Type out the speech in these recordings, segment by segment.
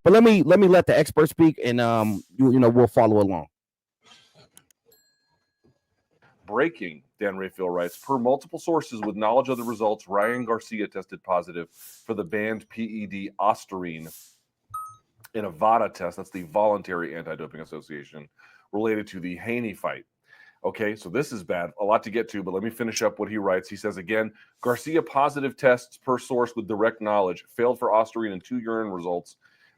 But let me let the expert speak, and we'll follow along. Breaking, Dan Rayfield writes, per multiple sources with knowledge of the results, Ryan Garcia tested positive for the banned P.E.D. ostarine in a VADA test. That's the Voluntary Anti-Doping Association, related to the Haney fight. Okay, so this is bad. A lot to get to, but let me finish up what he writes. He says, again, Garcia positive tests per source with direct knowledge failed for ostarine in 2 urine results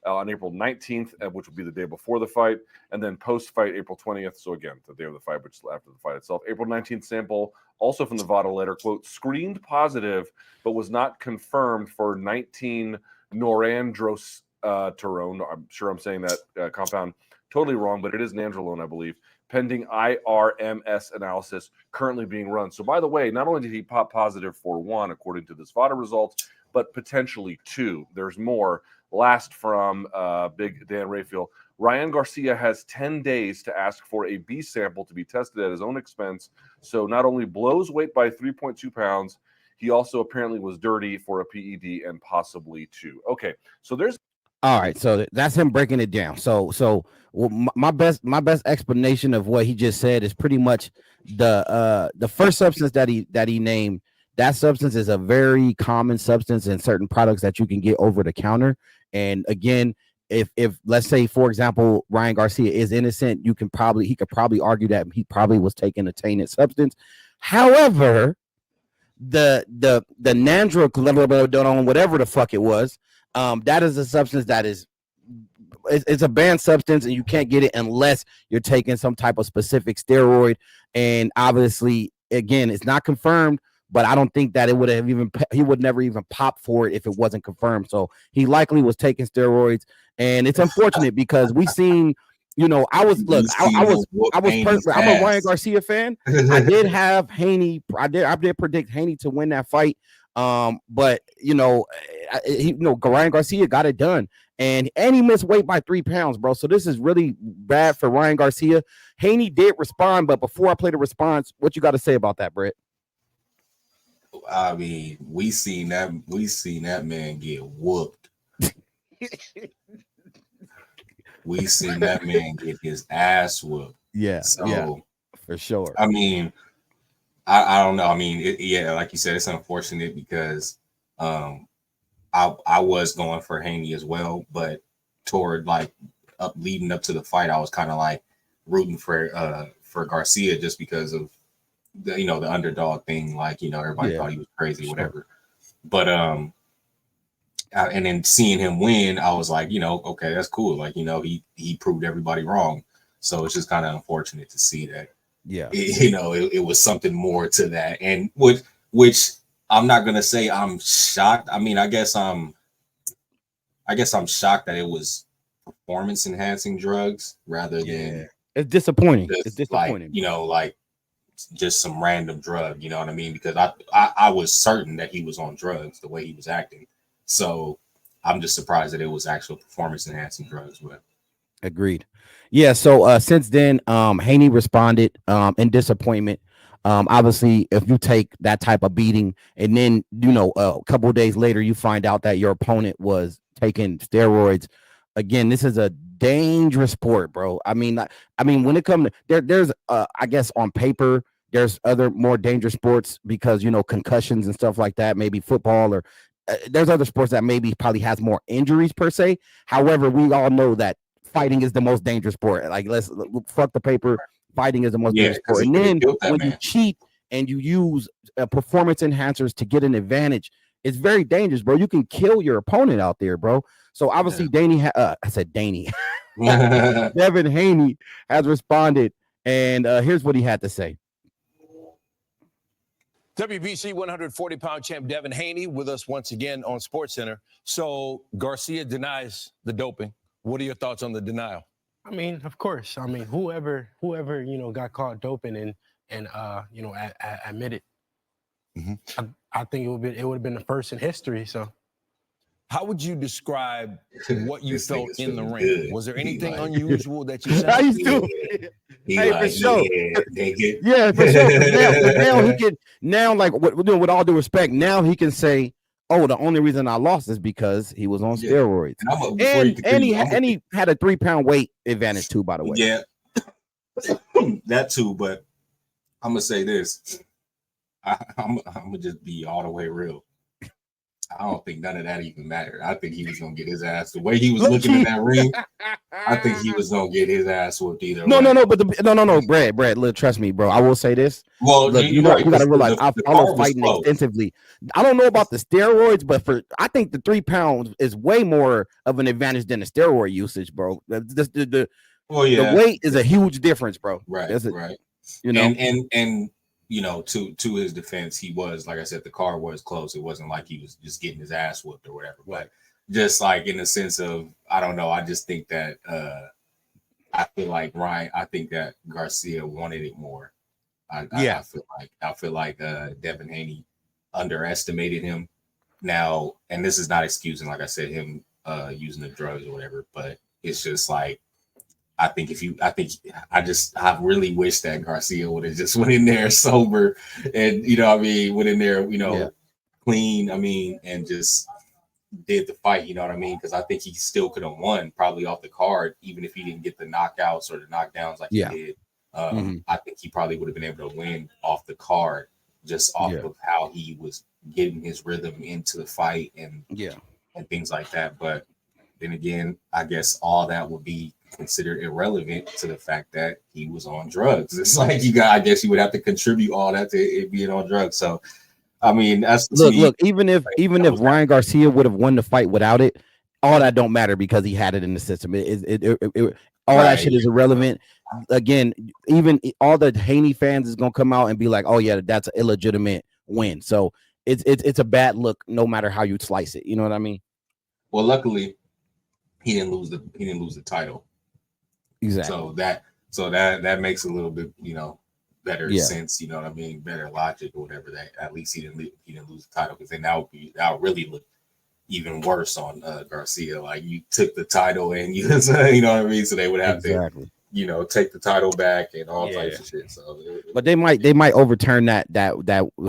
on April 19th, which would be the day before the fight, and then post-fight April 20th. So again, the day of the fight, which is after the fight itself. April 19th sample, also from the VADA letter, quote, screened positive, but was not confirmed for 19 norandrosterone. I'm sure I'm saying that compound totally wrong, but it is nandrolone, I believe. Pending IRMS analysis currently being run. So by the way, not only did he pop positive for 1, according to this VADA results, but potentially 2. There's more. Last from Big Dan Rayfield, Ryan Garcia has 10 days to ask for a B sample to be tested at his own expense. So not only blows weight by 3.2 pounds, he also apparently was dirty for a PED and possibly 2. Okay, so there's. All right, so that's him breaking it down. So my best explanation of what he just said is pretty much the first substance that he named. That substance is a very common substance in certain products that you can get over the counter. And again, if let's say, for example, Ryan Garcia is innocent, he could probably argue that he probably was taking a tainted substance. However, the nandrolone, whatever the fuck it was, that is a substance that it's a banned substance, and you can't get it unless you're taking some type of specific steroid. And obviously, again, it's not confirmed, but I don't think that he would never even pop for it if it wasn't confirmed. So he likely was taking steroids, and it's unfortunate because we seen, I'm a Ryan Garcia fan. I did have Haney. I did predict Haney to win that fight. But Ryan Garcia got it done, and he missed weight by 3 pounds, bro. So this is really bad for Ryan Garcia. Haney did respond, but before I play the response, what you got to say about that, Brett? I mean, we seen that man get whooped. We seen that man get his ass whooped. Yeah, so, yeah, for sure. I mean, I don't know. I mean, like you said, it's unfortunate because I was going for Haney as well, but toward leading up to the fight, I was kind of like rooting for Garcia just because of the underdog thing. Everybody thought he was crazy, whatever. But and then seeing him win, I was like, okay, that's cool. He proved everybody wrong. So it's just kind of unfortunate to see that. Yeah, it was something more to that, and which I'm not gonna say I'm shocked. I mean, I guess I'm shocked that it was performance enhancing drugs rather than it's disappointing. It's disappointing. Just some random drug. You know what I mean? Because I was certain that he was on drugs the way he was acting. So I'm just surprised that it was actual performance enhancing drugs. But agreed. Yeah, so since then, Haney responded in disappointment. Obviously, if you take that type of beating and then, a couple of days later, you find out that your opponent was taking steroids. Again, this is a dangerous sport, bro. I mean, when it comes to there's I guess on paper, there's other more dangerous sports because, concussions and stuff like that, maybe football or there's other sports that probably has more injuries per se. However, we all know that fighting is the most dangerous sport. Let's fuck the paper. Fighting is the most dangerous sport. And then when you cheat and you use performance enhancers to get an advantage, it's very dangerous, bro. You can kill your opponent out there, bro. So obviously, Devin Haney has responded, and here's what he had to say. WBC 140-pound champ Devin Haney with us once again on SportsCenter. So Garcia denies the doping. What are your thoughts on the denial? I mean, of course. I mean, whoever got caught doping and admitted, I think it would have been the first in history. So, how would you describe what you felt in the ring? Good. Was there anything unusual that you saw? For sure. Yeah, for sure. Now he can with all due respect, now he can say, oh, the only reason I lost is because he was on Yeah. steroids. And before you continue, He had a 3-pound weight advantage too, by the way. yeah, that too. But I'm gonna say this. I'm gonna just be all the way real. I don't think none of that even mattered. I think he was gonna get his ass. The way he was looking in that ring, I think he was gonna get his ass whooped either way. No, Brad, look, trust me, bro. I will say this. Well, Look, you right, gotta realize I the follow card was fighting close. extensively. I don't know about the steroids, but I think the 3 pounds is way more of an advantage than the steroid usage, bro. The weight is a huge difference, bro. Right, right. You know, and you know, to his defense, he was, like I said, the card was close. It wasn't like he was just getting his ass whooped or whatever. But just like in the sense of, I don't know, I just think that I feel like I think that Garcia wanted it more. I feel like Devin Haney underestimated him. Now, and this is not excusing, like I said, him using the drugs or whatever, but it's just like, I really wish that Garcia would have just went in there sober and, you know what I mean, went in there, you know, clean, I mean, and just did the fight, you know what I mean? Because I think he still could have won probably off the card, even if he didn't get the knockouts or the knockdowns like he did. I think he probably would have been able to win off the card just off of how he was getting his rhythm into the fight and things like that. But then again, I guess all that would be considered irrelevant to the fact that he was on drugs. It's like I guess you would have to contribute all that to it being on drugs. So I mean, that's look, even if Ryan Garcia would have won the fight without it, all that don't matter because he had it in the system. All that shit is irrelevant. Again, even all the Haney fans is gonna come out and be like, "Oh yeah, that's an illegitimate win." So it's a bad look, no matter how you slice it. You know what I mean? Well, luckily, he didn't lose the title. Exactly. So that makes a little bit, you know, better sense. You know what I mean? Better logic or whatever. That at least he didn't lose the title, because then that would really look even worse on Garcia. Like, you took the title and you know what I mean? So they would have to, you know, take the title back and all types of shit. So, but they might overturn that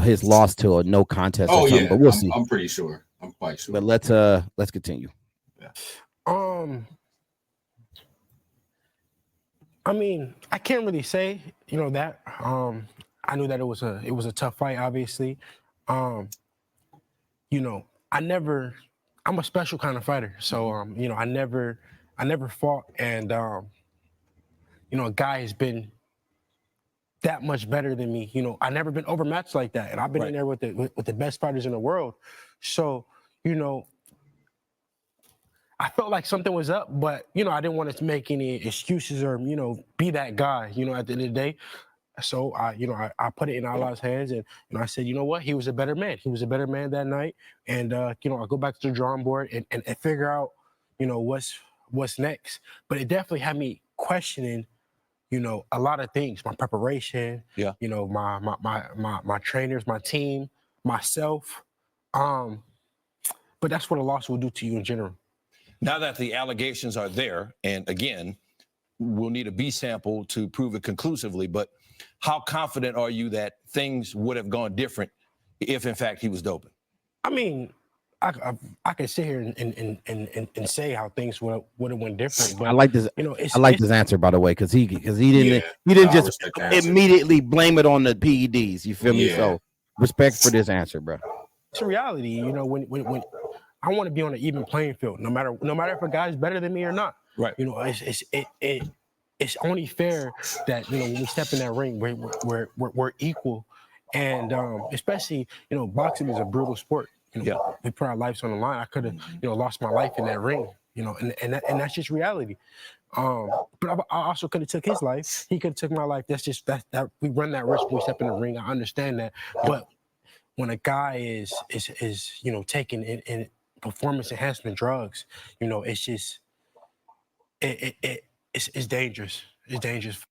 his loss to a no contest. Oh yeah, but we'll see. I'm pretty sure. I'm quite sure. But let's continue. Yeah. I mean, I can't really say, you know, that. I knew that it was a tough fight, obviously. You know, I'm a special kind of fighter. So, you know, I never fought, and you know, a guy has been that much better than me. You know, I never been overmatched like that, and I've been in there with the best fighters in the world. So, you know, I felt like something was up, but, you know, I didn't want to make any excuses or, you know, be that guy, you know, at the end of the day. So I put it in Allah's hands, and, you know, I said, you know what, he was a better man. He was a better man that night. And, you know, I go back to the drawing board and figure out, you know, what's next. But it definitely had me questioning, you know, a lot of things, my preparation, you know, my trainers, my team, myself. But that's what a loss will do to you in general. Now that the allegations are there, and again, we'll need a B sample to prove it conclusively, but how confident are you that things would have gone different if, in fact, he was doping? I mean, I can sit here and say how things would have went different. But I like this. You know, I like this answer, by the way, because he didn't just immediately blame it on the PEDs. You feel me? So respect for this answer, bro. It's a reality. You know, when I want to be on an even playing field, no matter if a guy's better than me or not. Right. You know, it's only fair that, you know, when we step in that ring, we're equal, and especially, you know, boxing is a brutal sport. You know, we put our lives on the line. I could have, you know, lost my life in that ring. You know, and that's just reality. But I also could have took his life. He could have took my life. That's just that we run that risk when we step in the ring. I understand that, but when a guy is you know, taking in performance enhancement drugs, you know, it's just it's dangerous. It's dangerous.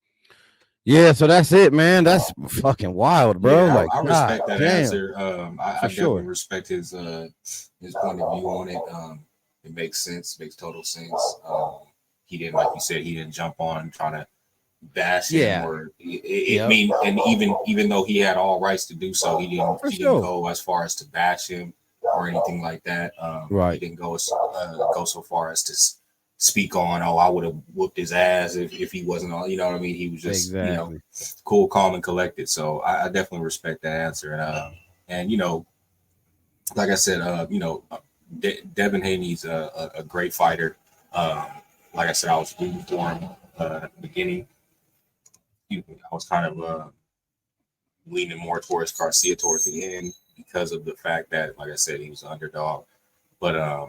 Yeah, so that's it, man. That's fucking wild, bro. Yeah, like, I respect that damn. answer. I definitely respect his point of view on it. It makes sense, makes total sense. He didn't, like you said, he didn't jump on trying to bash him or mean, and even though he had all rights to do so, he didn't go as far as to bash him. or anything like that. He Right. didn't go so far as to speak on, oh, I would have whooped his ass if he wasn't on. You know what I mean? He was just Exactly. cool, calm, and collected. So I definitely respect that answer. And like I said, Devin Haney's a great fighter. Like I said, I was rooting for him at the beginning. I was kind of leaning more towards Garcia towards the end because of the fact that, like I said, he was an underdog. But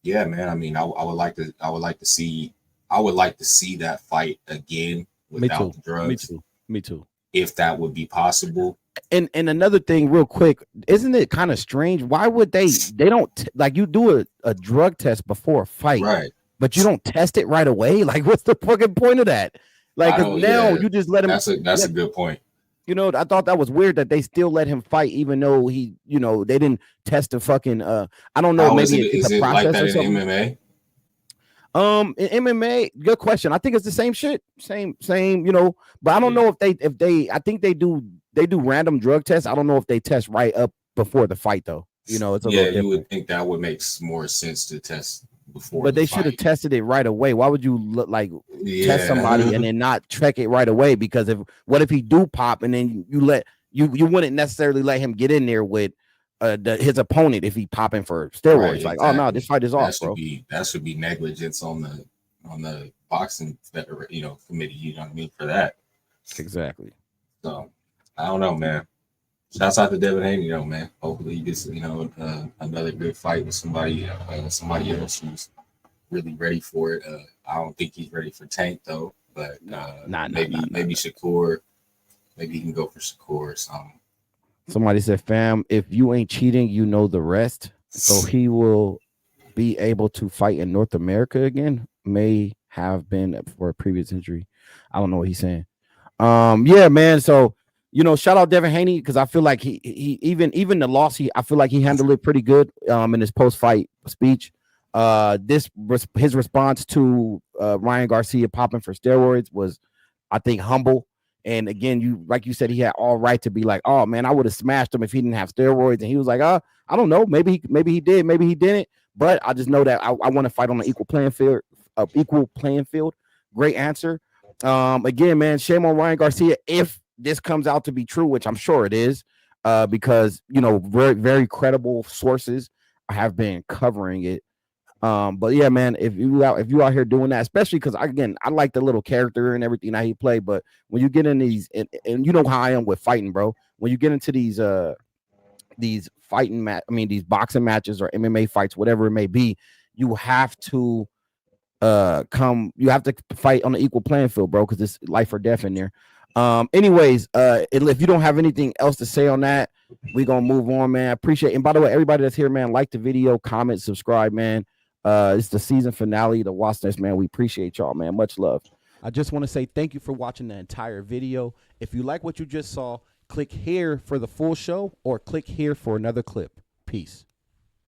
yeah, man. I mean, I would like to see that fight again without the drugs. Me too. If that would be possible. And another thing, real quick, isn't it kind of strange? Why would they don't like you do a drug test before a fight, right? But you don't test it right away? Like, what's the fucking point of that? Like, now you just let him. That's a good point. I thought that was weird that they still let him fight, even though he, they didn't test the fucking. I don't know. Maybe it's a process like that or something. In MMA? In MMA, good question. I think it's the same shit, same. But I don't know if they. I think they do random drug tests. I don't know if they test right up before the fight though. It's a little different. You would think that would make more sense to test before. But they should have tested it right away. Why would you test somebody and then not check it right away? Because what if he do pop and then you wouldn't necessarily let him get in there with his opponent if he popping for steroids. Right, exactly. Oh no, this fight is off, bro. That should be negligence on the boxing committee. You know what I mean, for that. Exactly. So I don't know, man. Shouts out to Devin Haney, though, man. Hopefully he gets another good fight with somebody else who's really ready for it. I don't think he's ready for Tank though, but maybe Shakur. Maybe he can go for Shakur or something. Somebody said, fam, if you ain't cheating, you know the rest. So he will be able to fight in North America again. May have been for a previous injury. I don't know what he's saying. Yeah, man. So, shout out Devin Haney because I feel like he even the loss, I feel like he handled it pretty good in his post-fight speech. His response to Ryan Garcia popping for steroids was, I think, humble. And again, like you said, he had all right to be like, oh man, I would have smashed him if he didn't have steroids. And he was like, I don't know, maybe he did, maybe he didn't. But I just know that I want to fight on an equal playing field. Great answer. Again, man, shame on Ryan Garcia if this comes out to be true, which I'm sure it is, because very, very credible sources have been covering it. But yeah, man, if you out here doing that, especially because I like the little character and everything that he played, but when you get in these and you know how I am with fighting, bro, when you get into these fighting these boxing matches or MMA fights, whatever it may be, you have to fight on an equal playing field, bro, because it's life or death in there. Anyways, if you don't have anything else to say on that, we're gonna move on, man. I appreciate it. And by the way, everybody that's here, man, like the video, comment, subscribe, man. It's the season finale, the SMOOTHEST, man. We appreciate y'all, man. Much love. I just want to say thank you for watching the entire video. If you like what you just saw, click here for the full show or click here for another clip. Peace.